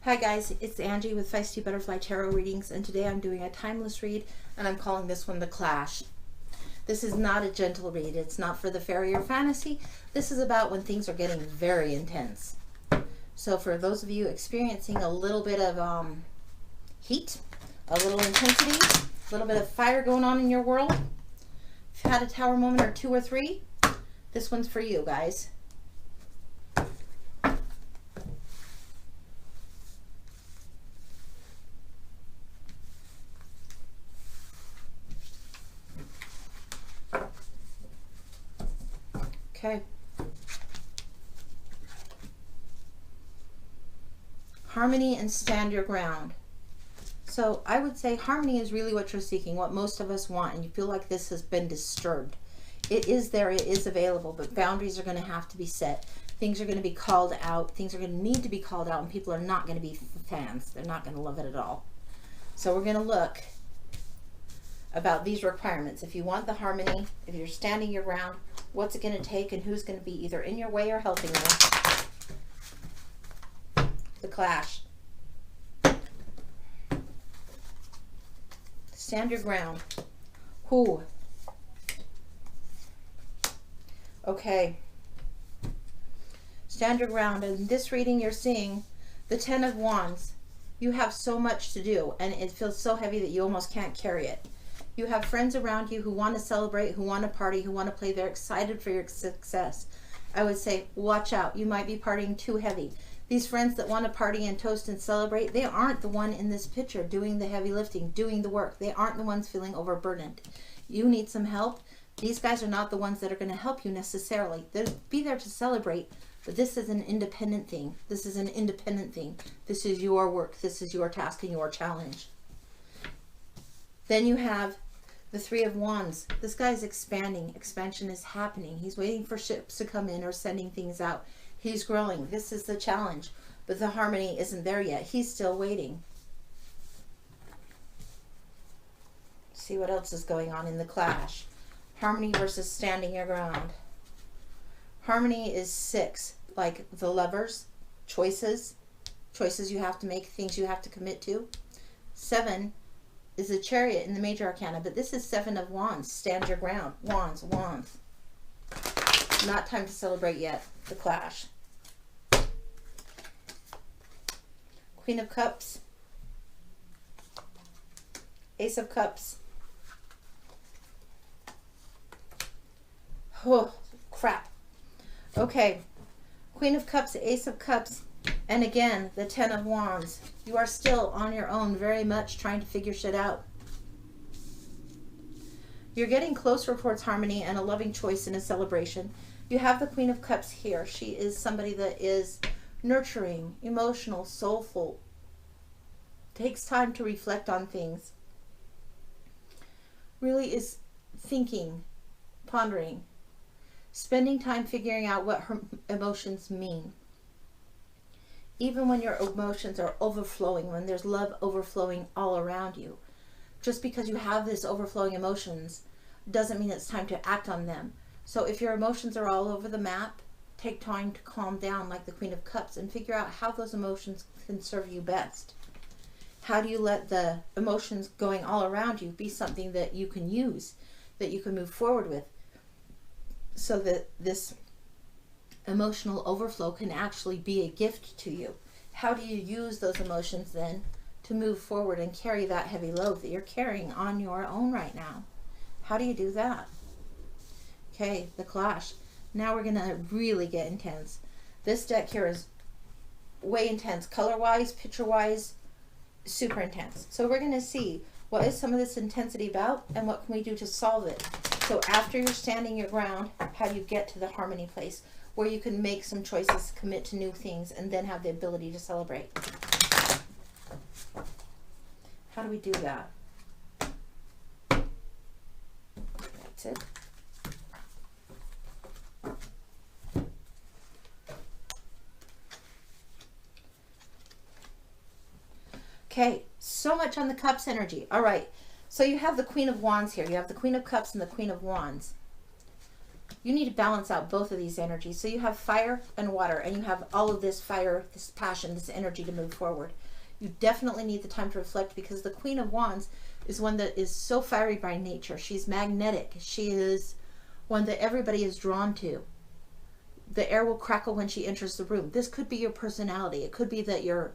Hi guys, it's Angie with Feisty Butterfly Tarot Readings, and today I'm doing a timeless read, and I'm calling this one The Clash. This is not a gentle read. It's not for the fairy or fantasy. This is about when things are getting very intense. So for those of you experiencing a little bit of heat, a little intensity, a little bit of fire going on in your world, if you had a tower moment or two or three, this one's for you guys. Okay. Harmony and stand your ground. So I would say harmony is really what you're seeking, what most of us want, and you feel like this has been disturbed. It is there, it is available, but boundaries are going to have to be set. Things are going to be called out. Things are going to need to be called out, and people are not going to be fans. They're not going to love it at all. So we're going to look about these requirements. If you want the harmony, if you're standing your ground, what's it going to take and who's going to be either in your way or helping you. The Clash. Stand your ground. Who? Okay. Stand your ground. In this reading you're seeing the Ten of Wands. You have so much to do and it feels so heavy that you almost can't carry it. You have friends around you who want to celebrate, who want to party, who want to play. They're excited for your success. I would say, watch out. You might be partying too heavy. These friends that want to party and toast and celebrate, they aren't the one in this picture doing the heavy lifting, doing the work. They aren't the ones feeling overburdened. You need some help. These guys are not the ones that are going to help you necessarily. They'll be there to celebrate, but this is an independent thing. This is an independent thing. This is your work. This is your task and your challenge. Then you have the Three of Wands. This guy's expanding. Expansion is happening. He's waiting for ships to come in or sending things out. He's growing. This is the challenge. But the harmony isn't there yet. He's still waiting. See what else is going on in the Clash. Harmony versus standing your ground. Harmony is 6. Like the Lovers. Choices. Choices you have to make. Things you have to commit to. 7 is a Chariot in the major arcana, but this is 7 of Wands. Stand your ground. Wands, wands. Not time to celebrate yet. The Clash. Queen of Cups. Ace of Cups. Oh, crap. Okay. Queen of Cups, Ace of Cups. And again, the Ten of Wands. You are still on your own, very much trying to figure shit out. You're getting closer towards harmony and a loving choice and a celebration. You have the Queen of Cups here. She is somebody that is nurturing, emotional, soulful. Takes time to reflect on things. Really is thinking, pondering, spending time figuring out what her emotions mean. Even when your emotions are overflowing, when there's love overflowing all around you. Just because you have this overflowing emotions doesn't mean it's time to act on them. So if your emotions are all over the map, take time to calm down like the Queen of Cups and figure out how those emotions can serve you best. How do you let the emotions going all around you be something that you can use, that you can move forward with, so that this emotional overflow can actually be a gift to you? How do you use those emotions then to move forward and carry that heavy load that you're carrying on your own right now? How do you do that? Okay, the Clash. Now we're gonna really get intense. This deck here is way intense, color-wise, picture-wise, super intense. So we're gonna see what is some of this intensity about and what can we do to solve it. So after you're standing your ground, how do you get to the harmony place where you can make some choices, commit to new things, and then have the ability to celebrate? How do we do that? That's it. Okay, so much on the Cups energy. All right, so you have the Queen of Wands here. You have the Queen of Cups and the Queen of Wands. You need to balance out both of these energies. So you have fire and water, and you have all of this fire, this passion, this energy to move forward. You definitely need the time to reflect, because the Queen of Wands is one that is so fiery by nature. She's magnetic. She is one that everybody is drawn to. The air will crackle when she enters the room. This could be your personality. It could be that you're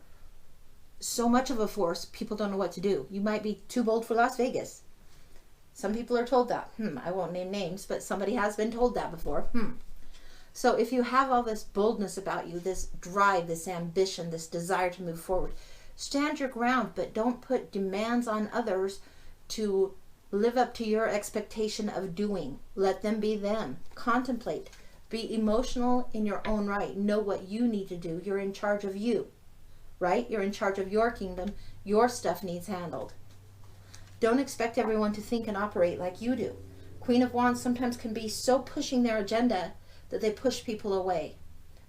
so much of a force, people don't know what to do. You might be too bold for Las Vegas. Some people are told that. I won't name names, but somebody has been told that before. So if you have all this boldness about you, this drive, this ambition, this desire to move forward, stand your ground, but don't put demands on others to live up to your expectation of doing. Let them be them. Contemplate. Be emotional in your own right. Know what you need to do. You're in charge of you, right? You're in charge of your kingdom. Your stuff needs handled. Don't expect everyone to think and operate like you do. Queen of Wands sometimes can be so pushing their agenda that they push people away.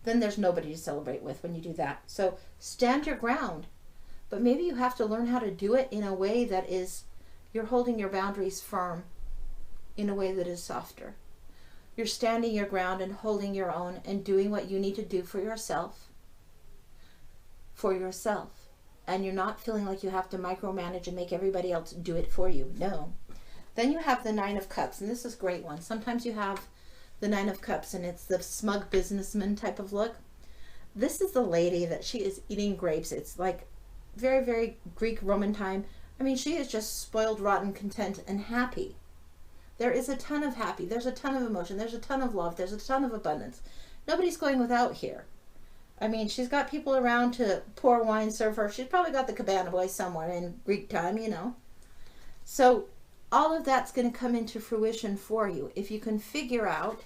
Then there's nobody to celebrate with when you do that. So stand your ground. But maybe you have to learn how to do it in a way that is, you're holding your boundaries firm in a way that is softer. You're standing your ground and holding your own and doing what you need to do for yourself. For yourself. And you're not feeling like you have to micromanage and make everybody else do it for you. No. Then you have the Nine of Cups, and this is a great one. Sometimes you have the Nine of Cups, and it's the smug businessman type of look. This is the lady that she is eating grapes. It's like very, very Greek Roman time. I mean, she is just spoiled, rotten, content, and happy. There is a ton of happy. There's a ton of emotion. There's a ton of love. There's a ton of abundance. Nobody's going without here. I mean, she's got people around to pour wine, serve her. She's probably got the cabana boy somewhere in Greek time, you know. So all of that's going to come into fruition for you if you can figure out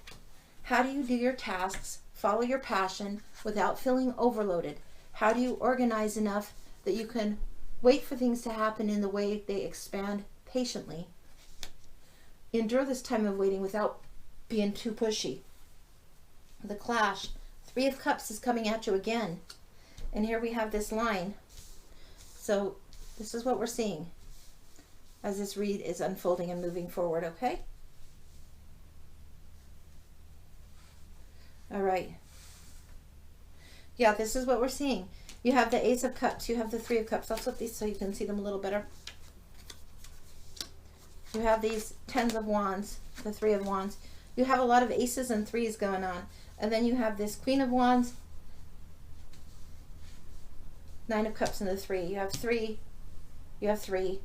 how do you do your tasks, follow your passion without feeling overloaded. How do you organize enough that you can wait for things to happen in the way they expand patiently. Endure this time of waiting without being too pushy. The Clash. Three of Cups is coming at you again. And here we have this line. So this is what we're seeing as this read is unfolding and moving forward, okay? All right. Yeah, this is what we're seeing. You have the Ace of Cups. You have the Three of Cups. I'll flip these so you can see them a little better. You have these Tens of Wands, the Three of Wands. You have a lot of aces and threes going on. And then you have this Queen of Wands, Nine of Cups, and the Three. You have three. You have three.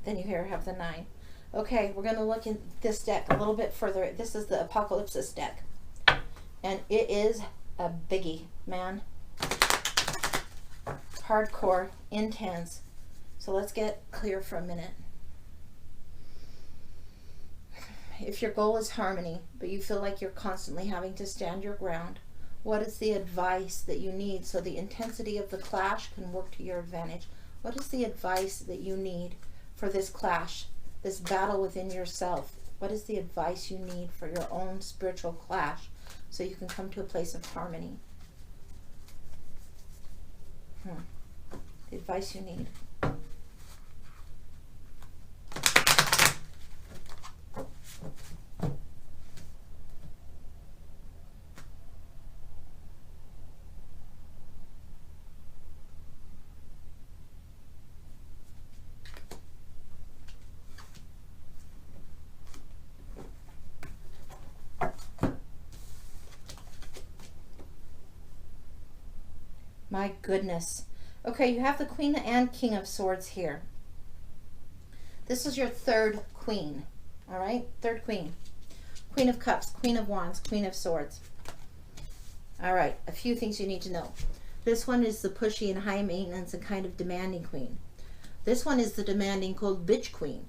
Then you here have the Nine. Okay, we're going to look in this deck a little bit further. This is the Apokalypsis deck. And it is a biggie, man. Hardcore, intense. So let's get clear for a minute. If your goal is harmony, but you feel like you're constantly having to stand your ground, what is the advice that you need so the intensity of the clash can work to your advantage? What is the advice that you need for this clash, this battle within yourself? What is the advice you need for your own spiritual clash so you can come to a place of harmony? The advice you need. My goodness. Okay, you have the Queen and King of Swords here. This is your third Queen. All right? Third Queen. Queen of Cups, Queen of Wands, Queen of Swords. All right, a few things you need to know. This one is the pushy and high maintenance and kind of demanding Queen. This one is the demanding cold bitch Queen.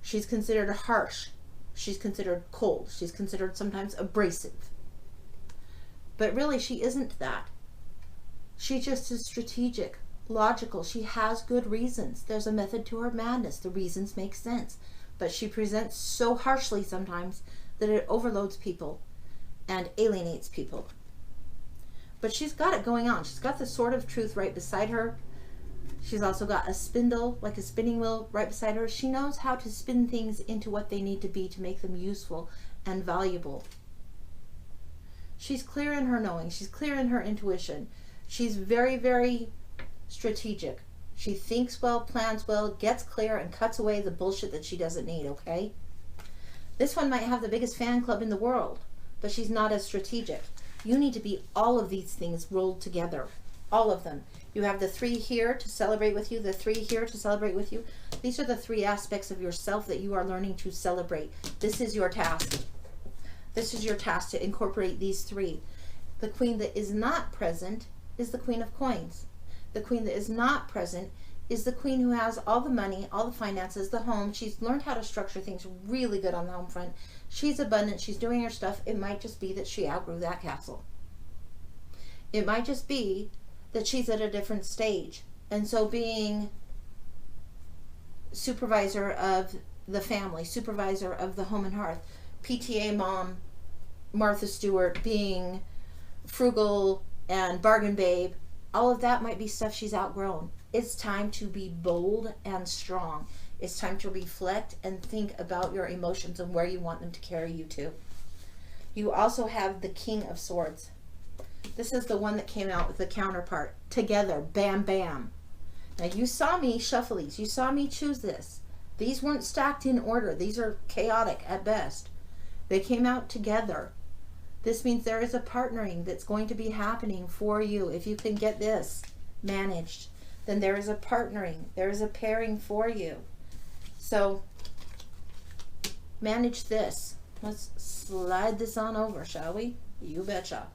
She's considered harsh. She's considered cold. She's considered sometimes abrasive. But really, she isn't that. She just is strategic, logical. She has good reasons. There's a method to her madness. The reasons make sense. But she presents so harshly sometimes that it overloads people and alienates people. But she's got it going on. She's got the sword of truth right beside her. She's also got a spindle, like a spinning wheel, right beside her. She knows how to spin things into what they need to be to make them useful and valuable. She's clear in her knowing. She's clear in her intuition. She's very, very strategic. She thinks well, plans well, gets clear, and cuts away the bullshit that she doesn't need, okay? This one might have the biggest fan club in the world, but she's not as strategic. You need to be all of these things rolled together. All of them. You have the 3 here to celebrate with you, the 3 here to celebrate with you. These are the 3 aspects of yourself that you are learning to celebrate. This is your task. This is your task, to incorporate these 3. The queen that is not present is the Queen of Coins. The queen that is not present is the queen who has all the money, all the finances, the home. She's learned how to structure things really good on the home front. She's abundant. She's doing her stuff. It might just be that she outgrew that castle. It might just be that she's at a different stage. And so being supervisor of the family, supervisor of the home and hearth, PTA mom, Martha Stewart, being frugal and bargain babe, all of that might be stuff she's outgrown. It's time to be bold and strong. It's time to reflect and think about your emotions and where you want them to carry you to. You also have the King of Swords. This is the one that came out with the counterpart. Together, bam, bam. Now you saw me shuffle these. You saw me choose this. These weren't stacked in order. These are chaotic at best. They came out together. This means there is a partnering that's going to be happening for you. If you can get this managed, then there is a partnering. There is a pairing for you. So manage this. Let's slide this on over, shall we? You betcha.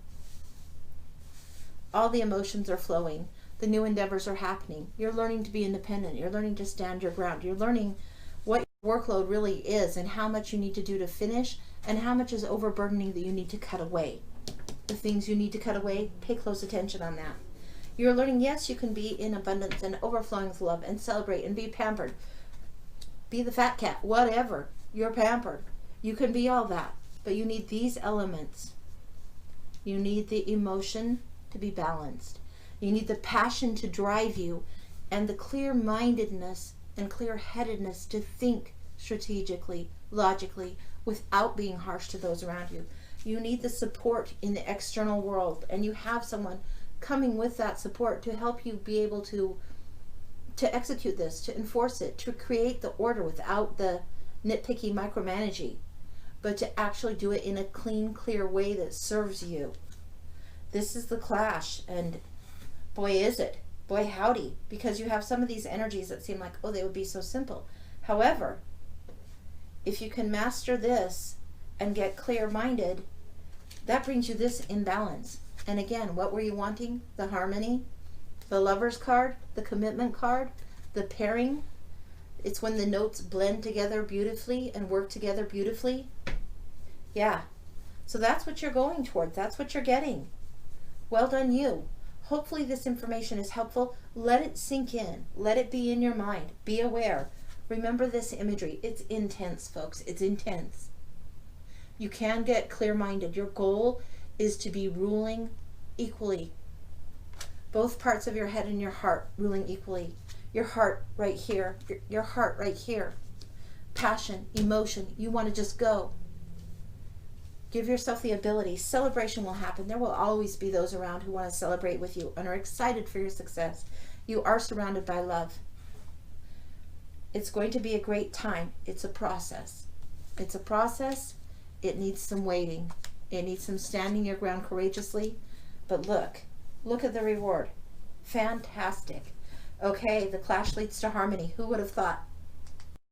All the emotions are flowing. The new endeavors are happening. You're learning to be independent. You're learning to stand your ground. You're learning what your workload really is and how much you need to do to finish and how much is overburdening that you need to cut away. The things you need to cut away, pay close attention on that. You're learning, yes, you can be in abundance and overflowing with love and celebrate and be pampered. Be the fat cat, whatever. You're pampered. You can be all that, but you need these elements. You need the emotion to be balanced. You need the passion to drive you and the clear-mindedness and clear-headedness to think strategically, logically, without being harsh to those around you. You need the support in the external world, and you have someone coming with that support to help you be able to execute this, to enforce it, to create the order without the nitpicky micromanaging, but to actually do it in a clean, clear way that serves you. This is the clash, and boy is it, boy howdy, because you have some of these energies that seem like, oh, they would be so simple. However, if you can master this and get clear-minded, that brings you this imbalance. And again, what were you wanting? The harmony, the Lover's card, the Commitment card, the pairing. It's when the notes blend together beautifully and work together beautifully. Yeah, so that's what you're going towards. That's what you're getting. Well done, you. Hopefully this information is helpful. Let it sink in. Let it be in your mind. Be aware. Remember this imagery. It's intense, folks. It's intense. You can get clear-minded. Your goal is to be ruling equally. Both parts of your head and your heart ruling equally. Your heart right here. Your heart right here. Passion, emotion. You want to just go. Give yourself the ability. Celebration will happen. There will always be those around who want to celebrate with you and are excited for your success. You are surrounded by love. It's going to be a great time. It's a process. It's a process. It needs some waiting. It needs some standing your ground courageously. But look at the reward. Fantastic. Okay, the clash leads to harmony. Who would have thought?